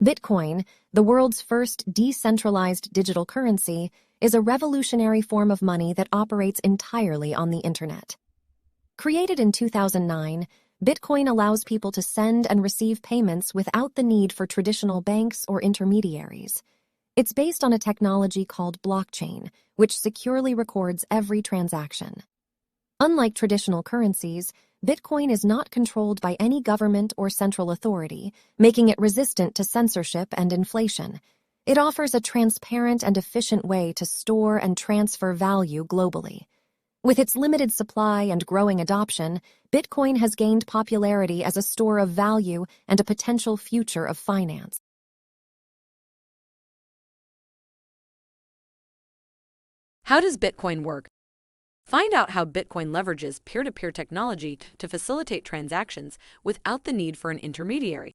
Bitcoin, the world's first decentralized digital currency, is a revolutionary form of money that operates entirely on the internet. Created in 2009, Bitcoin allows people to send and receive payments without the need for traditional banks or intermediaries. It's based on a technology called blockchain, which securely records every transaction. Unlike traditional currencies, Bitcoin is not controlled by any government or central authority, making it resistant to censorship and inflation. It offers a transparent and efficient way to store and transfer value globally. With its limited supply and growing adoption, Bitcoin has gained popularity as a store of value and a potential future of finance. How does Bitcoin work? Find out how Bitcoin leverages peer-to-peer technology to facilitate transactions without the need for an intermediary.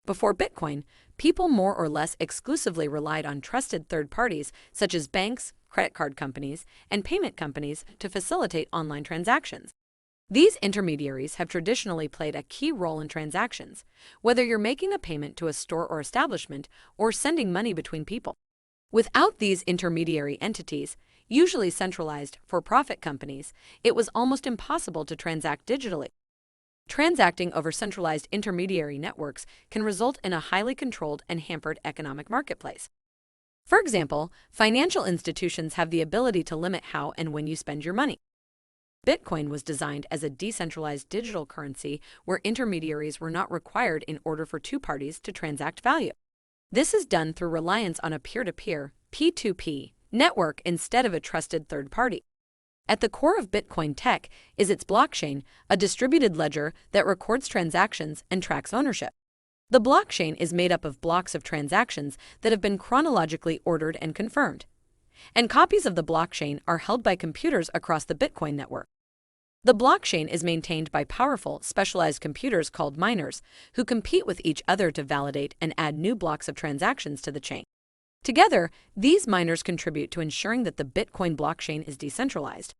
Before Bitcoin, people more or less exclusively relied on trusted third parties such as banks, credit card companies, and payment companies to facilitate online transactions. These intermediaries have traditionally played a key role in transactions, whether you're making a payment to a store or establishment or sending money between people. Without these intermediary entities, usually centralized for-profit companies, it was almost impossible to transact digitally. Transacting over centralized intermediary networks can result in a highly controlled and hampered economic marketplace. For example, financial institutions have the ability to limit how and when you spend your money. Bitcoin was designed as a decentralized digital currency where intermediaries were not required in order for two parties to transact value. This is done through reliance on a peer-to-peer, P2P, network instead of a trusted third party. At the core of Bitcoin tech is its blockchain, a distributed ledger that records transactions and tracks ownership. The blockchain is made up of blocks of transactions that have been chronologically ordered and confirmed, and copies of the blockchain are held by computers across the Bitcoin network. The blockchain is maintained by powerful, specialized computers called miners, who compete with each other to validate and add new blocks of transactions to the chain. Together, these miners contribute to ensuring that the Bitcoin blockchain is decentralized.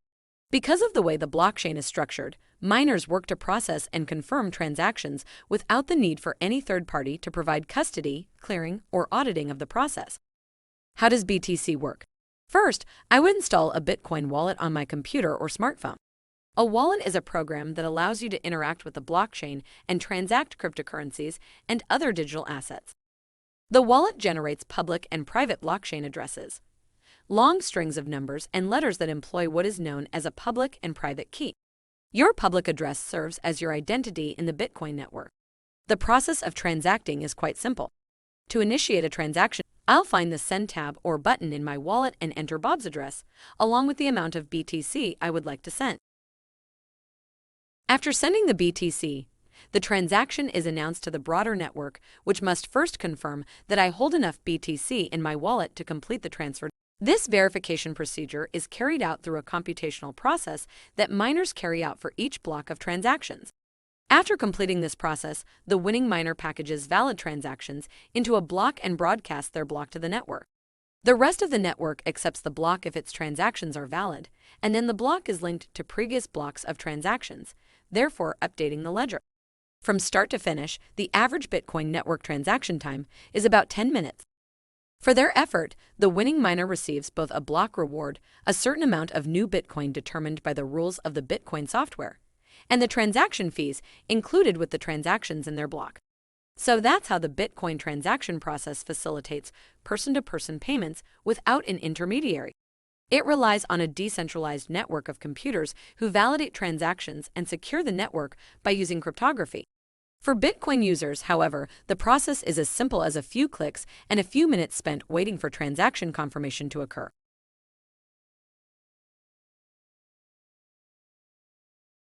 Because of the way the blockchain is structured, miners work to process and confirm transactions without the need for any third party to provide custody, clearing, or auditing of the process. How does BTC work? First, I would install a Bitcoin wallet on my computer or smartphone. A wallet is a program that allows you to interact with the blockchain and transact cryptocurrencies and other digital assets. The wallet generates public and private blockchain addresses, long strings of numbers and letters that employ what is known as a public and private key. Your public address serves as your identity in the Bitcoin network. The process of transacting is quite simple. To initiate a transaction, I'll find the Send tab or button in my wallet and enter Bob's address, along with the amount of BTC I would like to send. After sending the BTC, the transaction is announced to the broader network, which must first confirm that I hold enough BTC in my wallet to complete the transfer. This verification procedure is carried out through a computational process that miners carry out for each block of transactions. After completing this process, the winning miner packages valid transactions into a block and broadcasts their block to the network. The rest of the network accepts the block if its transactions are valid, and then the block is linked to previous blocks of transactions, therefore updating the ledger. From start to finish, the average Bitcoin network transaction time is about 10 minutes. For their effort, the winning miner receives both a block reward, a certain amount of new Bitcoin determined by the rules of the Bitcoin software, and the transaction fees included with the transactions in their block. So that's how the Bitcoin transaction process facilitates person-to-person payments without an intermediary. It relies on a decentralized network of computers who validate transactions and secure the network by using cryptography. For Bitcoin users, however, the process is as simple as a few clicks and a few minutes spent waiting for transaction confirmation to occur.